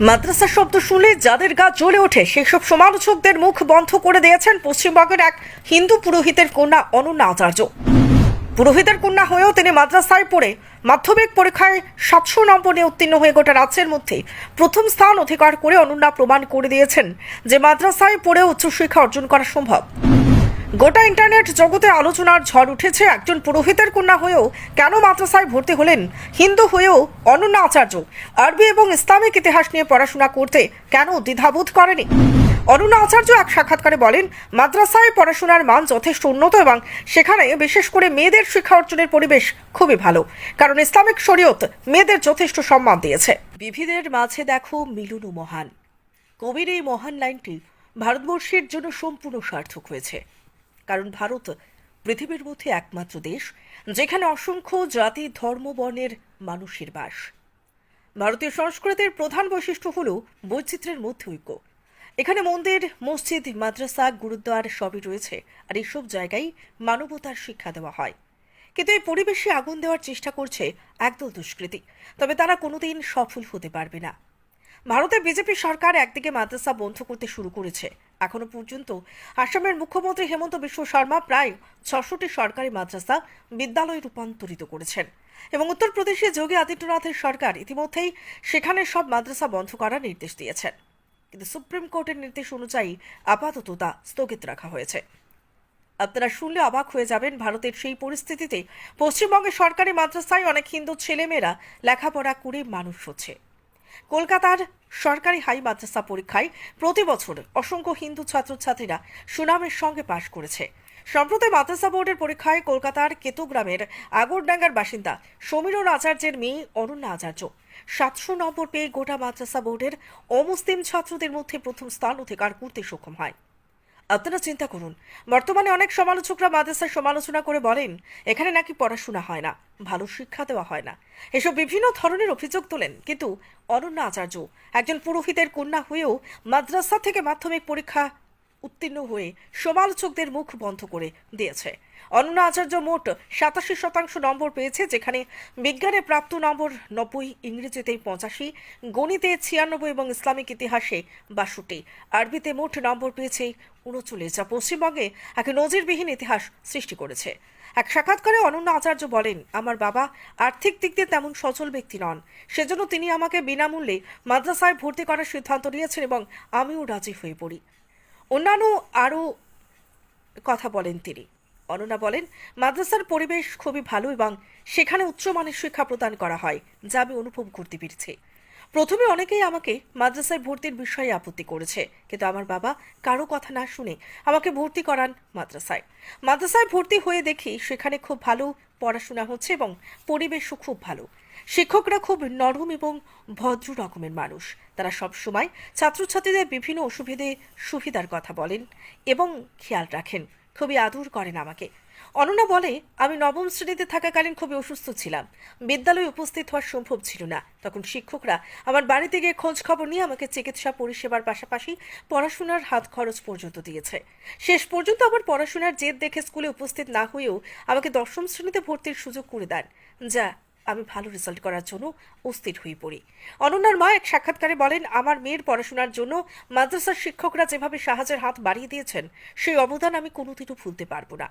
মাদ্রাসা শব্দ শুনলে যাদের গা জ্বলে ওঠে সেসব সমালোচকদের মুখ বন্ধ করে দিয়েছেন পশ্চিমবঙ্গের এক হিন্দু পুরোহিতের কন্যা অনন্যা আচার্য। পুরোহিতের কন্যা হয়েও তিনি মাদ্রাসায় পড়ে মাধ্যমিক পরীক্ষায় 700 নম্বর নিয়ে উত্তীর্ণ হয়ে গোটা রাজ্যের মধ্যে প্রথম স্থান অধিকার করে অনন্যা প্রমাণ করে দিয়েছেন যে মাদ্রাসায় পড়ে উচ্চশিক্ষা অর্জন করা সম্ভব। গোটা ইন্টারনেট জগতে আলোচনার ঝড় উঠেছে একজন পুরোহিতের কন্যা হয়েও কেন মাদ্রাসায় ভর্তি হলেন, হিন্দু হয়েও অনন্যা আচার্য আরবি এবং ইসলামিক ইতিহাস নিয়ে পড়াশোনা করতে কেন দ্বিধাবোধ করেনি। অনন্যা আচার্য এক সাক্ষাৎকারে বলেন, মাদ্রাসায় পড়াশোনার মান যথেষ্ট উন্নত এবং সেখানে বিশেষ করে মেয়েদের শিক্ষা অর্জনের পরিবেশ খুবই ভালো, কারণ ইসলামিক শরীয়ত মেয়েদের যথেষ্ট সম্মান দিয়েছে। বিবিধের মাঝে দেখো মিলন মহান, কবির এই মহান লাইনটি ভারতবর্ষের জন্য সম্পূর্ণ সার্থক হয়েছে। কারণ ভারত পৃথিবীর মধ্যে একমাত্র দেশ যেখানে অসংখ্য জাতি ধর্ম বর্ণের মানুষের বাস। ভারতীয় সংস্কৃতির প্রধান বৈশিষ্ট্য হল বৈচিত্র্যের মধ্যে ঐক্য। এখানে মন্দির, মসজিদ, মাদ্রাসা, গুরুদ্বার সবই রয়েছে, আর এইসব জায়গায় মানবতার শিক্ষা দেওয়া হয়। কিন্তু এই পরিবেশে আগুন দেওয়ার চেষ্টা করছে একদল দুষ্কৃতী, তবে তারা কোনোদিন সফল হতে পারবে না। ভারতের বিজেপি সরকার একদিকে মাদ্রাসা বন্ধ করতে শুরু করেছে। এখনো পর্যন্ত আসামের মুখ্যমন্ত্রী হেমন্ত বিশ্ব শর্মা প্রায় 600টি সরকারি মাদ্রাসা বিদ্যালয়ে রূপান্তরিত করেছেন, এবং উত্তরপ্রদেশে যোগী আদিত্যনাথের সরকার ইতিমধ্যেই সেখানে সব মাদ্রাসা বন্ধ করার নির্দেশ দিয়েছেন। কিন্তু সুপ্রিম কোর্টের নির্দেশ অনুযায়ী আপাতত তা স্থগিত রাখা হয়েছে। আপনারা শুনলে অবাক হয়ে যাবেন, ভারতের সেই পরিস্থিতিতে পশ্চিমবঙ্গের সরকারি মাদ্রাসায় অনেক হিন্দু ছেলেমেয়েরা লেখাপড়া করে মানুষ হচ্ছে। কলকাতার সরকারি হাই মাদ্রাসা পরীক্ষায় প্রতি বছর অসংখ্য হিন্দু ছাত্রছাত্রীরা সুনামের সঙ্গে পাশ করেছে। সম্প্রতি মাদ্রাসা বোর্ডের পরীক্ষায় কলকাতার কেতুগ্রামের আগরডাঙ্গার বাসিন্দা সমীরণ আচার্যের মেয়ে অনন্যা আচার্য 700 নম্বর পেয়ে গোটা মাদ্রাসা বোর্ডের অমুসলিম ছাত্রদের মধ্যে প্রথম স্থান অধিকার করতে সক্ষম হয়। আপনারা চিন্তা করুন, বর্তমানে অনেক সমালোচকরা মাদ্রাসার সমালোচনা করে বলেন এখানে নাকি পড়াশোনা হয় না, ভালো শিক্ষা দেওয়া হয় না, এসব বিভিন্ন ধরনের অভিযোগ তোলেন। কিন্তু অনন্যা আচার্য একজন পুরোহিতের কন্যা হয়েও মাদ্রাসা থেকে মাধ্যমিক পরীক্ষা উত্তীর্ণ হয়ে সমালোচকদের মুখ বন্ধ করে দিয়েছে। অনন্যা আচার্য মোট 87% নম্বর পেয়েছে, যেখানে বিজ্ঞানে প্রাপ্ত নম্বর 90, ইংরেজিতে 85, গণিতে 96 এবং ইসলামিক ইতিহাসে 62, আরবিতে মোট নম্বর পেয়েছে 39, যা পশ্চিমবঙ্গে এক নজিরবিহীন ইতিহাস সৃষ্টি করেছে। এক সাক্ষাৎকারে অনন্যা আচার্য বলেন, আমার বাবা আর্থিক দিক দিয়ে তেমন সচল ব্যক্তি নন, সেজন্য তিনি আমাকে বিনামূল্যে মাদ্রাসায় ভর্তি করার সিদ্ধান্ত নিয়েছেন এবং আমিও রাজি হয়ে পড়ি। অন্যান্য আরও কথা বলেন তিনি। অনন্যা বলেন, মাদ্রাসার পরিবেশ খুবই ভালো এবং সেখানে উচ্চমানের শিক্ষা প্রদান করা হয়, যা আমি অনুভব করতে পেরেছি। প্রথমে অনেকেই আমাকে মাদ্রাসায় ভর্তির বিষয়ে আপত্তি করেছে, কিন্তু আমার বাবা কারো কথা না শুনে আমাকে ভর্তি করান মাদ্রাসায়। মাদ্রাসায় ভর্তি হয়ে দেখি সেখানে খুব ভালো পড়াশোনা হচ্ছে এবং পরিবেশও খুব ভালো। শিক্ষকরা খুব নরম এবং ভদ্র রকমের মানুষ। তারা সব সময় ছাত্রছাত্রীদের বিভিন্ন সুবিধার কথা বলেন এবং খেয়াল রাখেন, খুবই আদর করেন আমাকে। অনন্যা বলে, আমি নবম শ্রেণীতে থাকাকালীন খুবই অসুস্থ ছিলাম, বিদ্যালয়ে উপস্থিত হওয়া সম্ভব ছিল না। তখন শিক্ষকরা আমার বাড়িতে গিয়ে খোঁজ খবর নিয়ে আমাকে চিকিৎসা পরিষেবার পাশাপাশি পড়াশোনার হাত খরচ পর্যন্ত দিয়েছে। শেষ পর্যন্ত আমার পড়াশোনার জেদ দেখে স্কুলে উপস্থিত না হয়েও আমাকে 10ম শ্রেণীতে ভর্তির সুযোগ করে দেন, যা আমি ভালো রেজাল্ট করার জন্য অস্থির হয়ে পড়ি। অনন্যার মা এক সাক্ষাৎকারে বলেন, আমার মেয়ের পড়াশোনার জন্য মাদ্রাসার শিক্ষকরা যেভাবে সাহায্যের হাত বাড়িয়ে দিয়েছেন, সেই অবদান আমি কোনোদিনও ভুলতে পারবো না।